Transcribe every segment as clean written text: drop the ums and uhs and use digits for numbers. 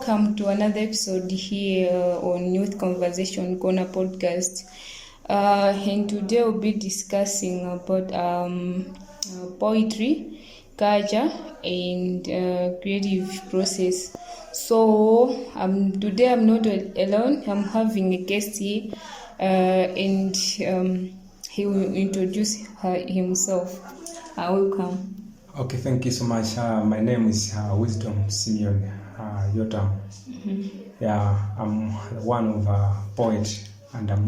welcome to another episode here on Youth Conversation Corner podcast. And today we'll be discussing about poetry, culture, and creative process. So today I'm not alone. I'm having a guest here, and he will introduce himself. Welcome. Okay, thank you so much. My name is Wisdom Simeon Yotam. Yeah, I'm one of poet, and I'm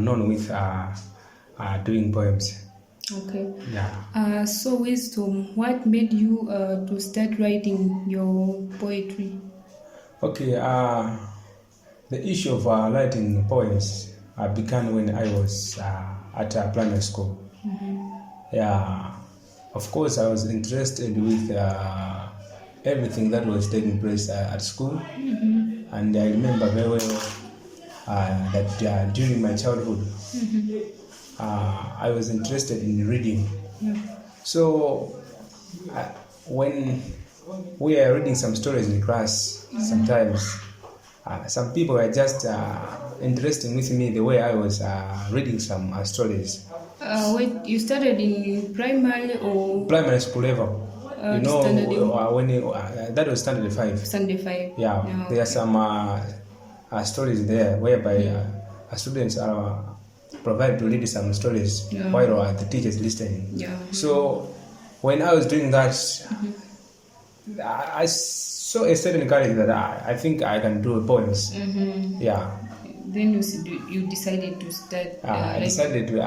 known with doing poems. Okay. Yeah. So Wisdom, what made you to start writing your poetry? Okay. The issue of writing poems began when I was at primary school. Yeah. Of course, I was interested with everything that was taking place at school, and I remember very well that during my childhood, I was interested in reading. So, when we are reading some stories in class, sometimes some people were just interested with me the way I was reading some stories. Wait, you started in primary or Primary school level. That was standard 5. Standard 5? Yeah, there are some stories there whereby students are provided to read some stories while the teachers listening. Yeah. So when I was doing that, I saw a certain courage that I think I can do poems. Yeah. Then you decided to start. I decided to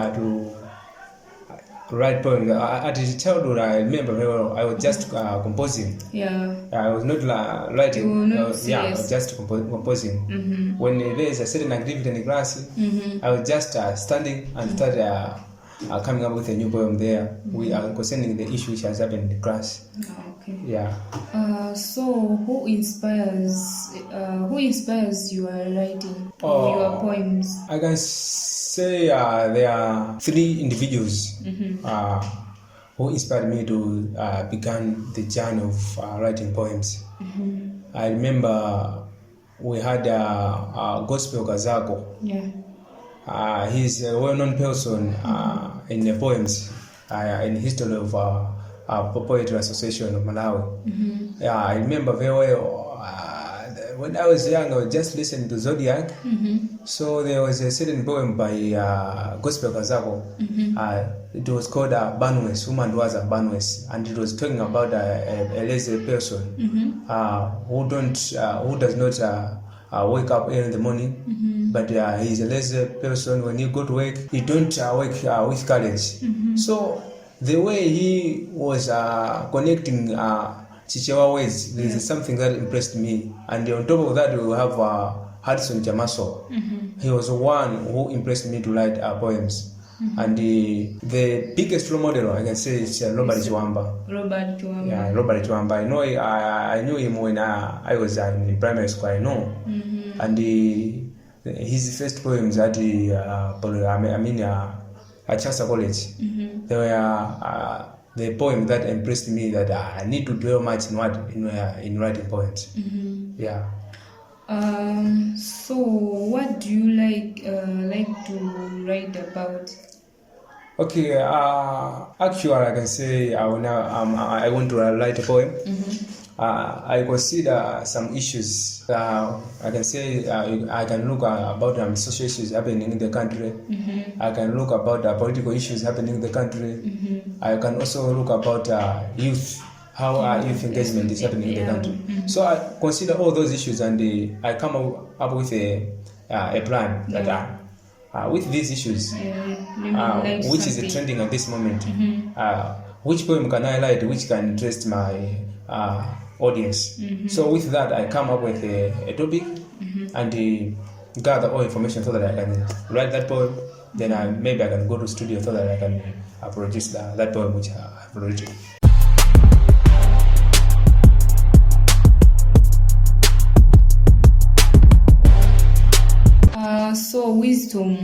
write poems. At childhood, I remember very well, I was just composing. Yeah. I was not writing. You were not I was just composing. When there is a certain activity in the class, I was just standing and started coming up with a new poem there. We are concerning the issue which has happened in the class. Okay. Yeah. So who inspires your writing or your poems? I can say there are 3 individuals who inspired me to begin the journey of writing poems. I remember we had Gospel Kazako. Yeah. He's a well-known person in the poems, in the history of Poetry Association of Malawi. Yeah, I remember very well. When I was young, I was just listening to Zodiac. So there was a certain poem by Gospel Kazako. It was called Banwes, Woman was a Banwes, and it was talking about a lazy person who does not wake up early in the morning, but he's a lazy person. When you go to work, you don't work with courage. So the way he was connecting Chichewa words, there is something that impressed me. And on top of that, we have Hudson Jamaso. He was one who impressed me to write poems. And the biggest role model, I can say, is Robert Chwamba. Robert Chwamba. Yeah, Robert Chwamba. I know. I knew him when I was in primary school. I know. And his first poems at at Chasa College, they were the poem that impressed me that I need to dwell much in writing poems. Yeah. So what do you like to write about? Okay. Actually, I can say I want to write a poem. I consider some issues. I can say I can look about social issues happening in the country. I can look about political issues happening in the country. I can also look about youth, how youth engagement is happening in the country. So I consider all those issues, and I come up with a plan that with these issues, which is trending at this moment, which poem can I write which can interest my audience. So with that, I come up with a topic and gather all information so that I can write that poem. Then maybe I can go to studio so that I can produce that poem which I have written. So Wisdom,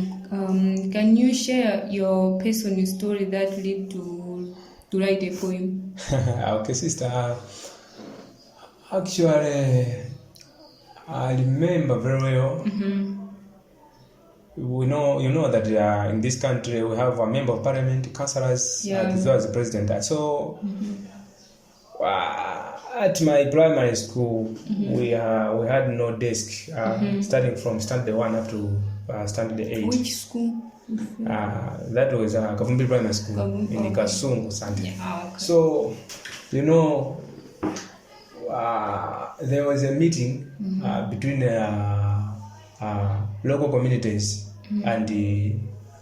can you share your personal story that led to write a poem? Okay, sister. Actually, I remember very well. You know that in this country we have a member of parliament, councillors, as well as the president. So at my primary school, we had no desk, starting from standard 1 up to standard 8. Which school? That was Kavumbi Primary School in Kasungu, Sante. Okay. So, there was a meeting between local communities and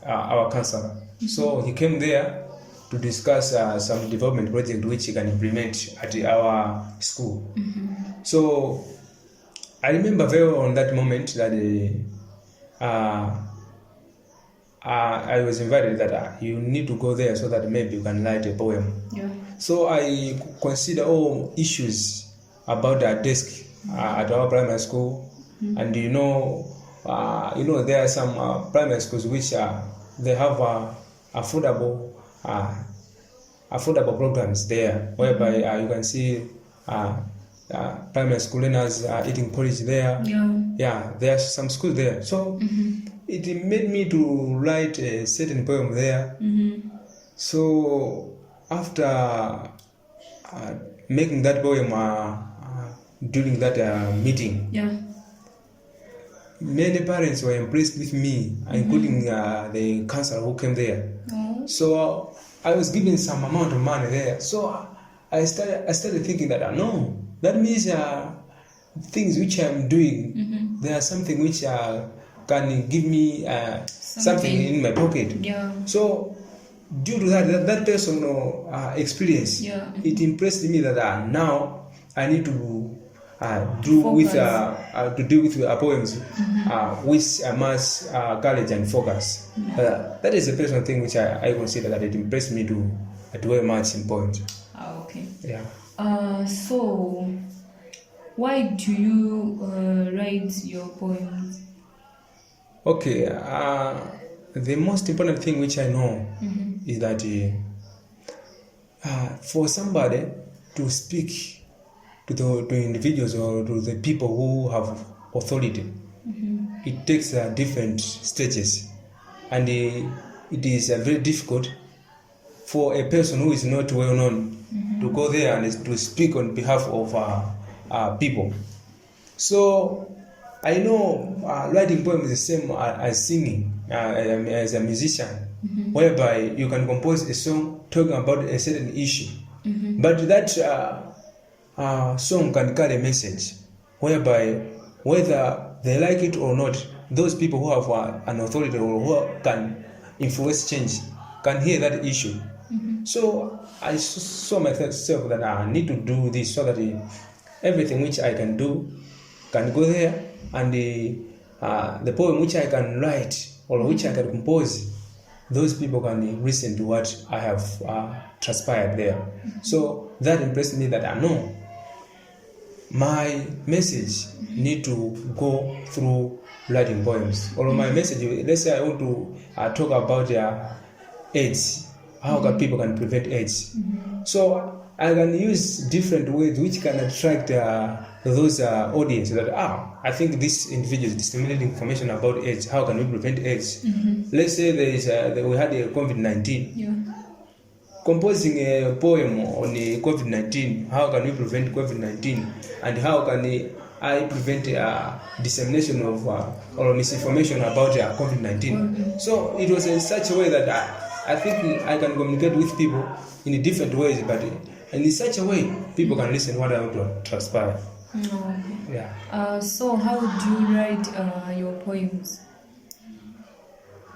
our councillor. So he came there to discuss some development project which he can implement at our school. So I remember very well on that moment that I was invited that you need to go there so that maybe you can write a poem. Yeah. So I consider all issues about the desk at our primary school, and there are some primary schools which they have affordable programs there, whereby you can see primary school learners eating porridge there. Yeah, there are some schools there. So it made me to write a certain poem there. So after making that poem during that meeting, many parents were impressed with me, including the counselor who came there. So I was given some amount of money there. So I started thinking that no, that means things which I'm doing, there are something which can give me something in my pocket. So due to that personal experience, it impressed me that now I need to deal with poems with mass courage and focus. That is a personal thing which I consider that it impressed me to very much in poems. Okay. Yeah. So why do you write your poems? Okay. The most important thing which I know is that for somebody to speak to individuals or to the people who have authority, it takes different stages, and it is very difficult for a person who is not well known to go there and to speak on behalf of people. So I know writing poems is the same as singing, as a musician, whereby you can compose a song talking about a certain issue, but that song can carry a message, whereby whether they like it or not, those people who have an authority or who can influence change can hear that issue. So I saw myself that I need to do this so that everything which I can do can go there, and the poem which I can write or which I can compose, those people can listen to what I have transpired there. So that impressed me that I know my message need to go through writing poems. Or my message, let's say I want to talk about AIDS, how can people can prevent AIDS. So I can use different ways which can attract those audience that I think this individual is disseminating information about AIDS. How can we prevent AIDS? Let's say we had a COVID-19. Composing a poem on COVID-19, how can we prevent COVID-19, and how can I prevent dissemination of or misinformation about COVID-19? So it was in such a way that I think I can communicate with people in different ways, but in such a way people can listen to what I want to transpire. Yeah. So how do you write your poems?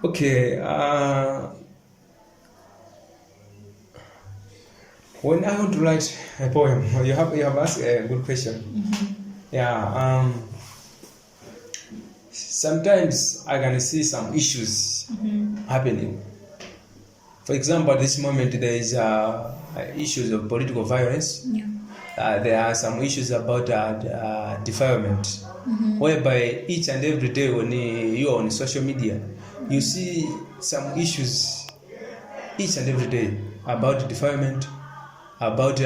Okay. When I want to write a poem, you have asked a good question. Yeah. Sometimes I can see some issues happening. For example, at this moment there is issues of political violence. There are some issues about defilement, whereby each and every day when you are on social media, you see some issues each and every day about defilement, about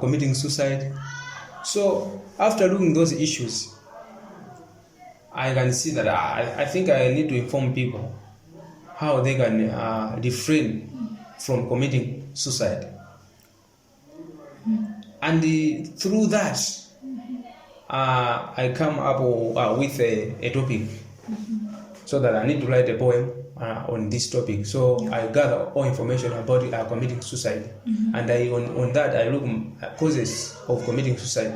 committing suicide. So after looking those issues, I can see that I think I need to inform people how they can refrain from committing suicide. And through that, I come up with a topic, so that I need to write a poem on this topic. So I gather all information about committing suicide, and on that I look at causes of committing suicide,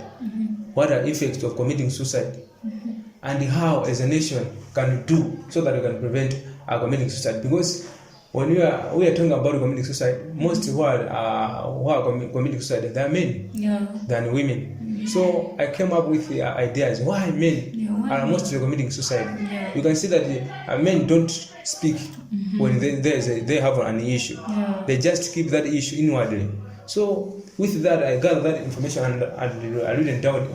what are effects of committing suicide, and how as a nation can do so that we can prevent committing suicide. Because when we are talking about committing suicide, most who are committing suicide, they are men than women. So I came up with the ideas why men are mostly committing suicide. You can see that men don't speak when they have an issue. They just keep that issue inwardly. So with that, I gather that information and I write it down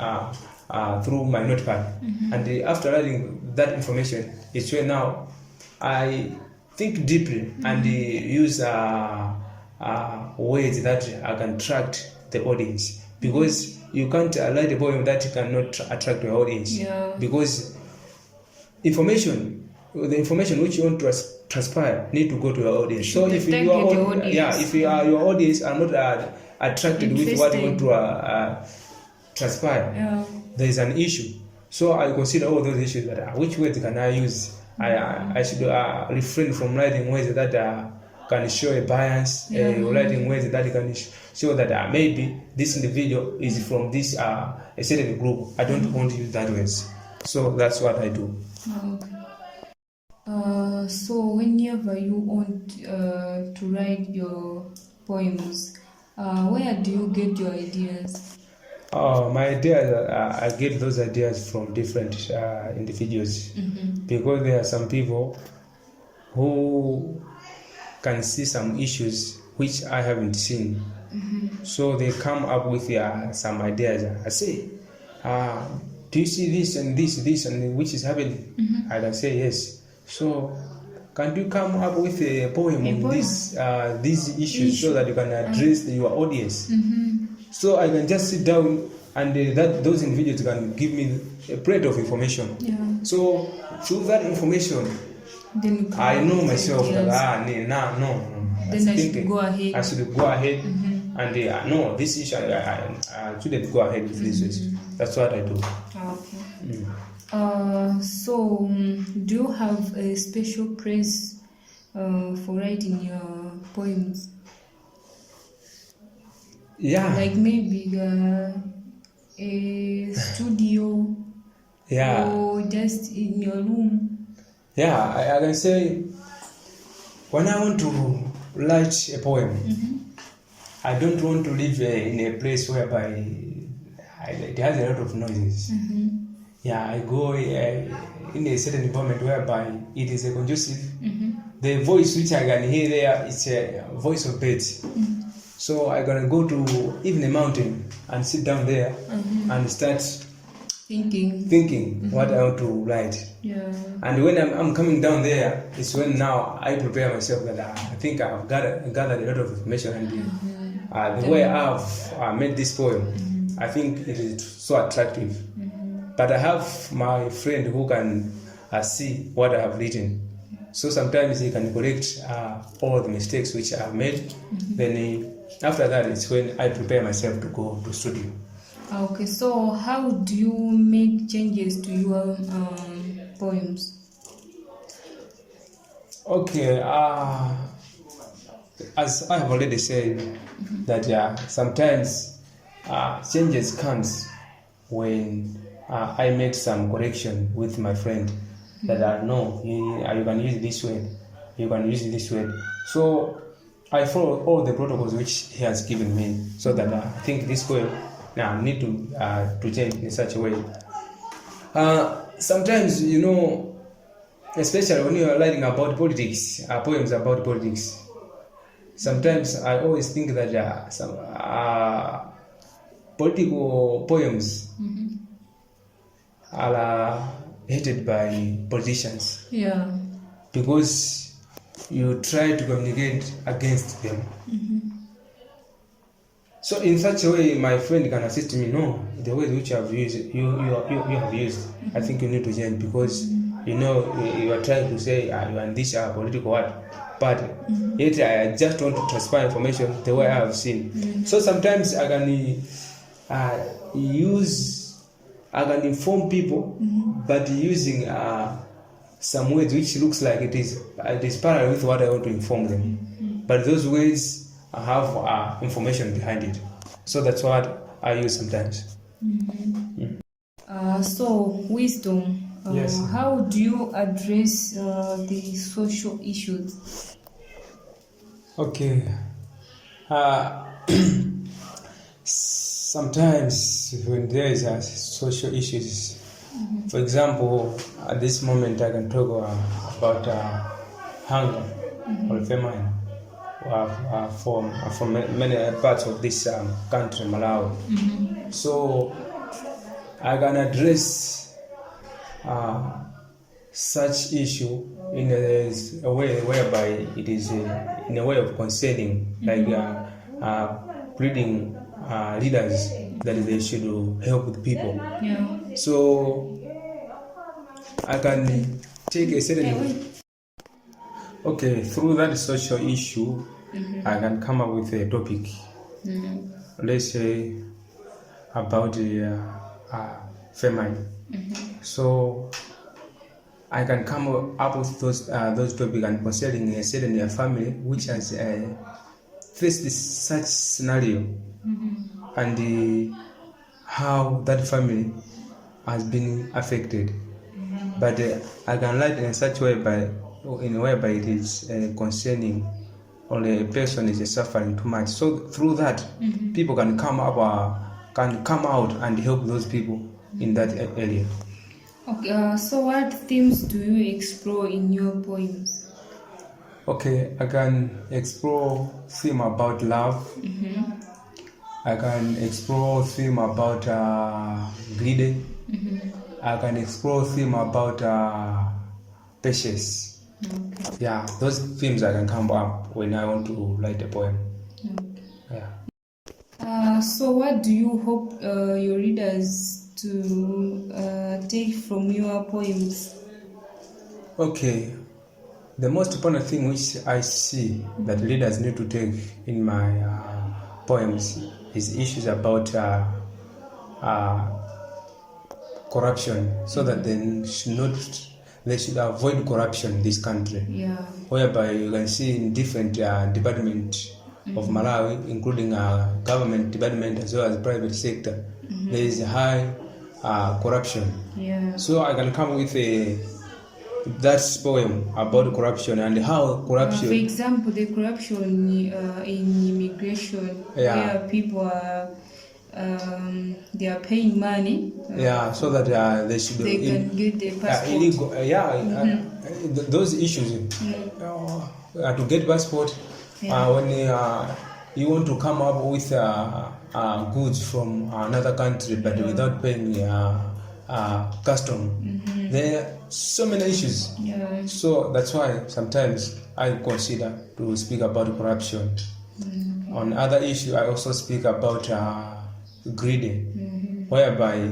through my notepad. And after writing that information, it's where now I think deeply and use ways that I can attract the audience. Because you can't write a poem that cannot attract your audience. Because the information which you want to transpire need to go to your audience. So if your audience are not attracted with what you want to transpire, there is an issue. So I consider all those issues that which words can I use. I should refrain from writing words that can show a bias, writing words that can show that maybe this individual is from this a certain group. I don't want to use that words. So that's what I do. So whenever you want to write your poems, where do you get your ideas? My ideas, I get those ideas from different individuals, because there are some people who can see some issues which I haven't seen. So they come up with some ideas. I say, do you see this and this and which is happening? I can say yes. So can you come up with a poem on these issues so that you can address your audience? So I can just sit down and those individuals can give me a plate of information. So through that information, Then I know myself that then I should go ahead. I should go ahead and no, this issue I shouldn't go ahead with this issue. That's what I do. Okay. So do you have a special place for writing your poems? Like maybe a studio or just in your room? I can say when I want to write a poem, I don't want to live in a place whereby it has a lot of noises. I go in a certain environment whereby it is a conducive. The voice which I can hear there is a voice of birds. So I'm gonna go to even a mountain and sit down there and start thinking what I want to write. And when I'm coming down there, it's when now I prepare myself that I think I've gathered a lot of information, and the way I've made this poem, I think it is so attractive. But I have my friend who can see what I have written. So sometimes he can correct all the mistakes which I have made. Then after that, it's when I prepare myself to go to studio. Okay, so how do you make changes to your poems? Okay, as I have already said, that sometimes changes comes when I make some correction with my friend. That no, you can use this word, you can use this word. So I follow all the protocols which he has given me, so that I think this poem now need to change in such a way. Sometimes, especially when you are writing about politics, poems about politics, sometimes I always think that some political poems are hated by politicians. Because you try to communicate against them. So in such a way, my friend can assist me. No, the way which you have used, you have used, I think you need to change because you are trying to say you are in this political what, but yet I just want to transfer information the way I have seen. So sometimes I can inform people, but using some words which looks like it is parallel with what I want to inform them. But those words have information behind it. So that's what I use sometimes. So, Wisdom, Yes. how do you address the social issues? Okay. Sometimes when there is a social issues, for example, at this moment I can talk about hunger or famine from many parts of this country, Malawi. So I can address such issue in a way whereby it is in a way of concerning, like pleading leaders that they should help the people. Yeah. So I can take a certain through that social issue, I can come up with a topic. Let's say about famine. So I can come up with those topics and concerning a certain family which has faced such scenario and how that family has been affected. But I can write in such way in a way by it is concerning only a person is suffering too much. So through that, people can come out and help those people in that area. Okay. So, what themes do you explore in your poems? Okay, I can explore theme about love. I can explore theme about greed. I can explore theme about patience. Okay. Yeah, those themes I can come up when I want to write a poem. Okay. Yeah. So, what do you hope your readers to take from your poems? Okay, the most important thing which I see that readers need to take in my poems is issues about corruption, so that they should avoid corruption in this country. Yeah. Whereby you can see in different departments of Malawi, including government department as well as private sector, there is high corruption. Yeah. So I can come with that poem about corruption and how corruption. For example, the corruption in immigration, where people are they are paying money. So that they can get the passport. Illegal. Those issues to get passport. When you want to come up with goods from another country, but without paying custom, there are so many issues. Yeah. So that's why sometimes I consider to speak about corruption. On other issues, I also speak about greed, whereby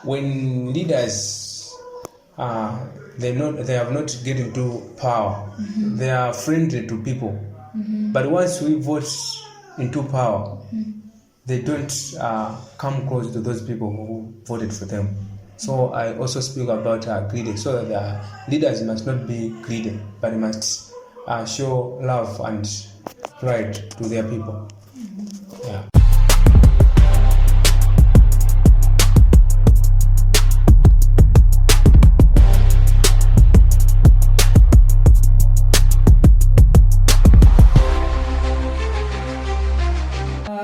when leaders they have not get into power, they are friendly to people. But once we vote into power, they don't come close to those people who voted for them. So I also speak about greed, so that the leaders must not be greedy, but must show love and pride to their people. Yeah.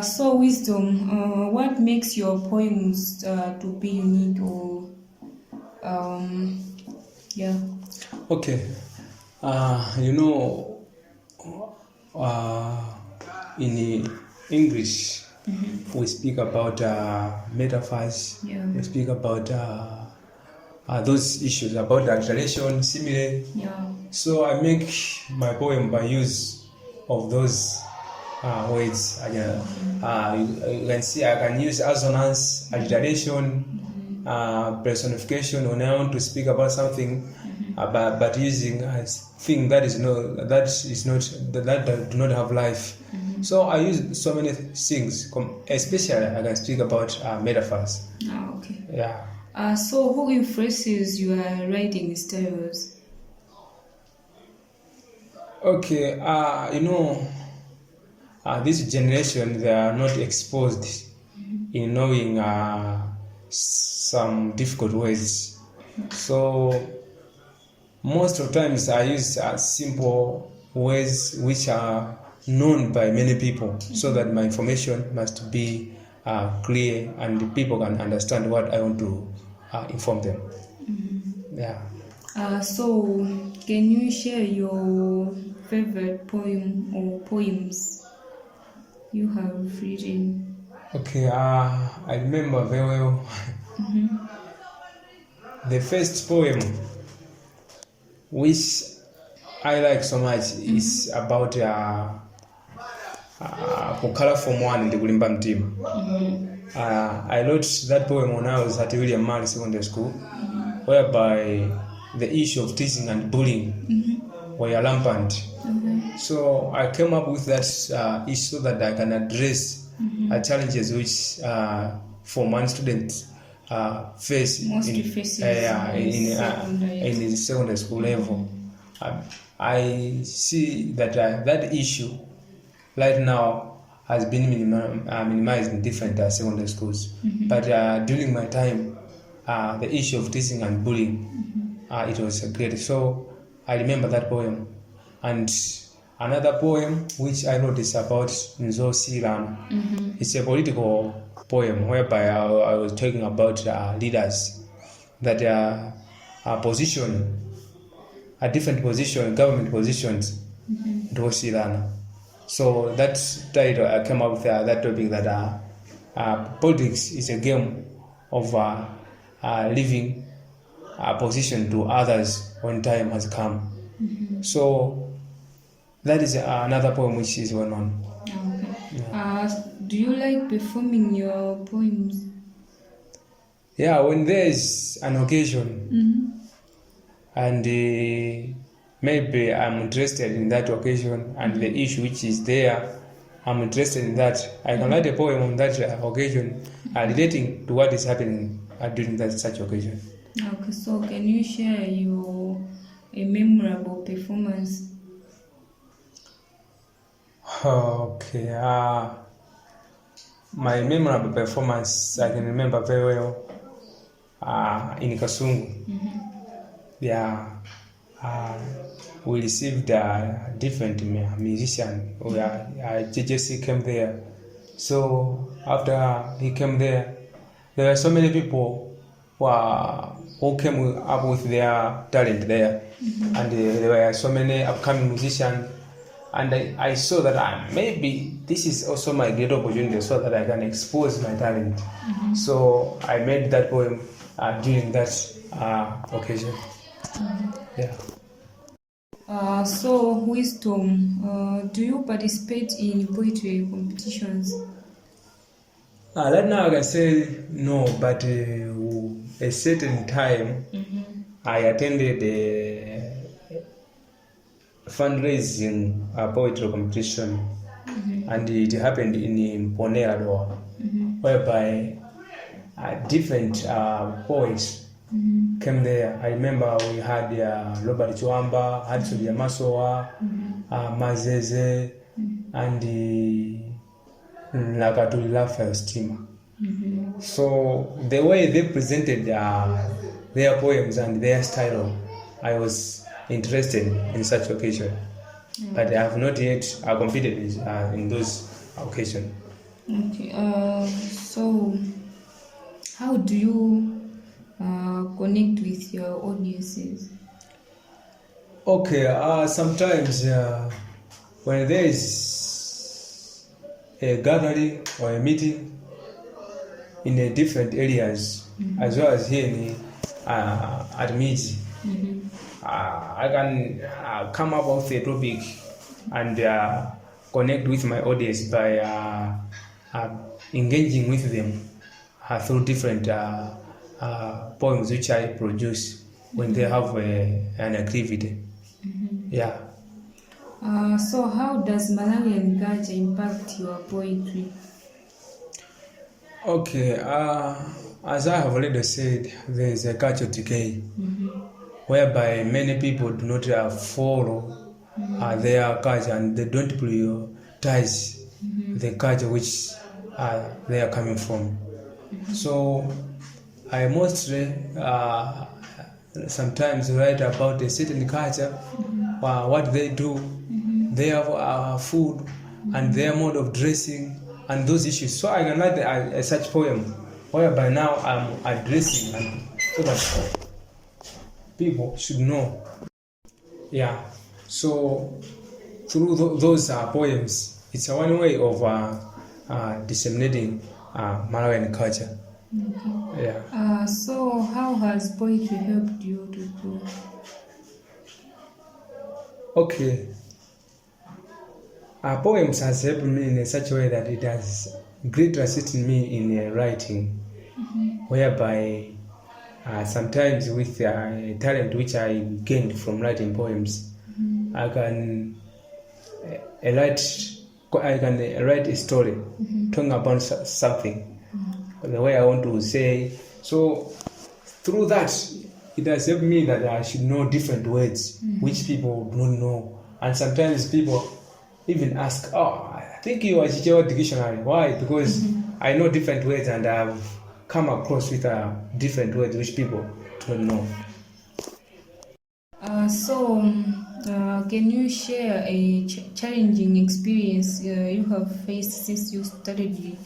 So, Wisdom, what makes your poems to be unique or yeah? Okay, in English, we speak about metaphors. Yeah. We speak about those issues about alternation, simile. Yeah. So I make my poem by use of those words. You can see I can use assonance, alliteration, personification when I want to speak about something, but using a thing that do not have life. So I use so many things, especially I can speak about metaphors. Okay. Yeah. So who influences your writing styles? Okay, this generation, they are not exposed in knowing some difficult words. So most of the times I use simple words which are known by many people, so that my information must be clear and people can understand what I want to inform them. Yeah. So can you share your favorite poem or poems you have written? Okay, I remember very well. The first poem which I like so much is about kukhala form 1 ndi kulimba mtima. I wrote that poem when I was at William Mary Secondary School, whereby the issue of teasing and bullying were rampant. So I came up with that issue so that I can address challenges which Form 1 students face in the secondary school level. I see that that issue right now has been minimized in different secondary schools. But during my time, the issue of teasing and bullying, it was great. So I remember that poem. And another poem which I wrote is about Nzosi Rana. It's a political poem whereby I was talking about leaders that are positioned at different positions, government positions, Nzosi Rana. So that title, I came up with that topic that politics is a game of leaving a position to others when time has come. So that is another poem which is well known. Okay. Yeah. Do you like performing your poems? Yeah, when there is an occasion and maybe I'm interested in that occasion and the issue which is there, I'm interested in that, I can write a poem on that occasion relating to what is happening during that such occasion. Okay, so can you share a memorable performance? Okay, my memorable performance I can remember very well in Kasungu. Yeah, we received a different musician. JJC came there. So after he came there were so many people who came up with their talent there, and there were so many upcoming musicians. And I saw that maybe this is also my great opportunity so that I can expose my talent. So I made that poem during that occasion. Yeah. So, Wisdom, do you participate in poetry competitions? Right now I can say no, but a certain time I attended a fundraising poetry competition, and it happened in Ponera, whereby different poets came there. I remember we had Robert Chwamba, Hudson Yamasowa, Mazeze, and Nakatuli Raphael Stima. So the way they presented their poems and their style, I was interested in such occasion, but I have not yet competed in those occasions. Okay. So how do you connect with your audiences? Okay. Sometimes when there is a gathering or a meeting in a different areas, as well as here at Miji, I can come up with a topic and connect with my audience by engaging with them through different poems which I produce when they have an activity. Yeah. So how does Malawian culture impact your poetry? Okay, as I have already said, there is a culture decay whereby many people do not follow their culture and they don't prioritize the culture which they are coming from. So I mostly sometimes write about a certain culture, what they do, their food, and their mode of dressing, and those issues. So I can write a such poem whereby now I'm addressing so that people should know. Yeah. So through those poems, it's a one way of disseminating Malawian culture. Yeah. So how has poetry helped you to grow? Okay. Poems has helped me in such a way that it has greatly assisted me in writing, whereby sometimes with a talent which I gained from writing poems, I can write a story talking about something, the way I want to say. So through that, it has helped me that I should know different words which people don't know, and sometimes people even ask, "Oh, I think you are Chichewa dictionary." Why? Because I know different words and I've come across with different words which people don't know. Can you share a challenging experience you have faced since you started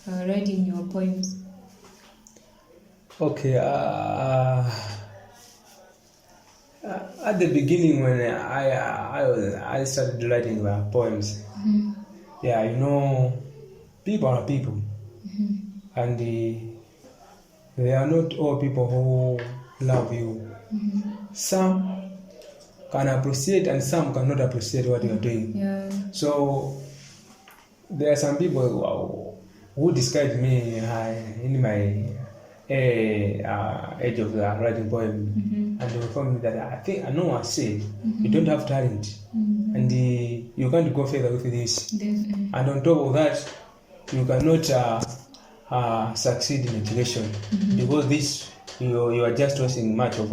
writing your poems? Okay. At the beginning, when I started writing poems, yeah, people are people, and they are not all people who love you. Some can appreciate and some cannot appreciate what you are doing. Yeah. So there are some people who described me in my age of writing poem, and they informed me that I know I say you don't have talent, and you can't go further with this. And on top of that, you cannot succeed in education because this you are just wasting much of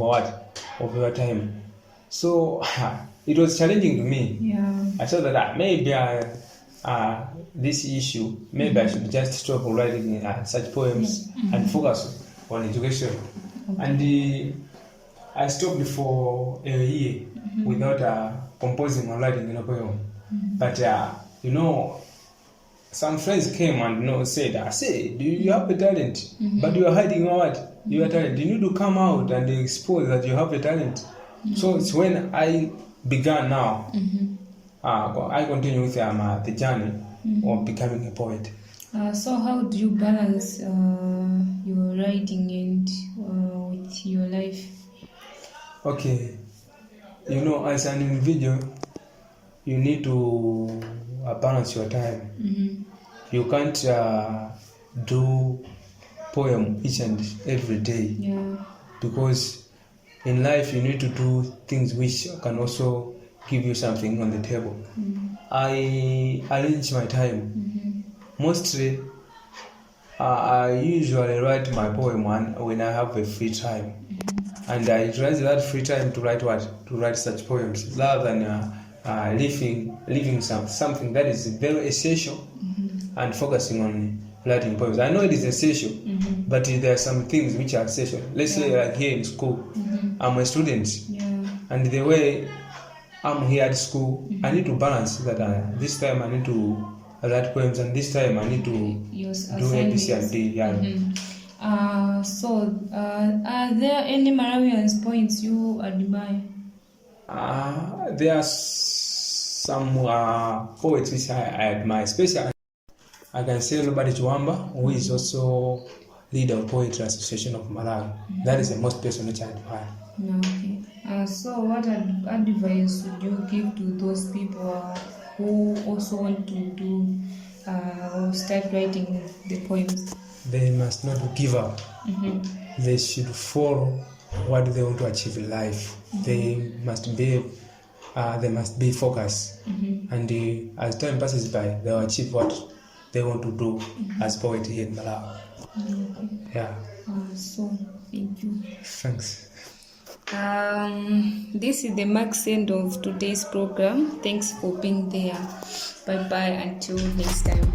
your time. So it was challenging to me. Yeah. I saw that maybe this issue, maybe I should just stop writing such poems and focus on education. And I stopped for a year without composing or writing a poem. But some friends came and said, "I say, do you have a talent? But you are hiding your talent. You need to come out and expose that you have a talent." So it's when I began now. I continue with the journey of becoming a poet. So how do you balance your writing and with your life? Okay. As an individual, you need to balance your time. You can't do poem each and every day. Yeah. Because in life you need to do things which can also give you something on the table. I arrange my time. Mostly, I usually write my poem when I have a free time, and I utilize that free time to write to write such poems, rather than leaving something that is very essential and focusing on writing poems. I know it is essential, but there are some things which are essential. Let's say like here in school, I'm a student, and the way I'm here at school, I need to balance that. This time I need to write poems, and this time I need to do ABC and D. Are there any Malawian poets you admire? There are some poets which I admire, especially I can say Robert Chiwamba, who is also leader of Poetry Association of Malawi. That is the most person which I admire. Okay. So what advice would you give to those people who also want to do or start writing the poems? They must not give up. They should follow what they want to achieve in life. They must be focused, and as time passes by, they will achieve what they want to do as poet here in Malawi. Yeah. So thank you. Thanks. This is the max end of today's program. Thanks for being there. Bye bye until next time.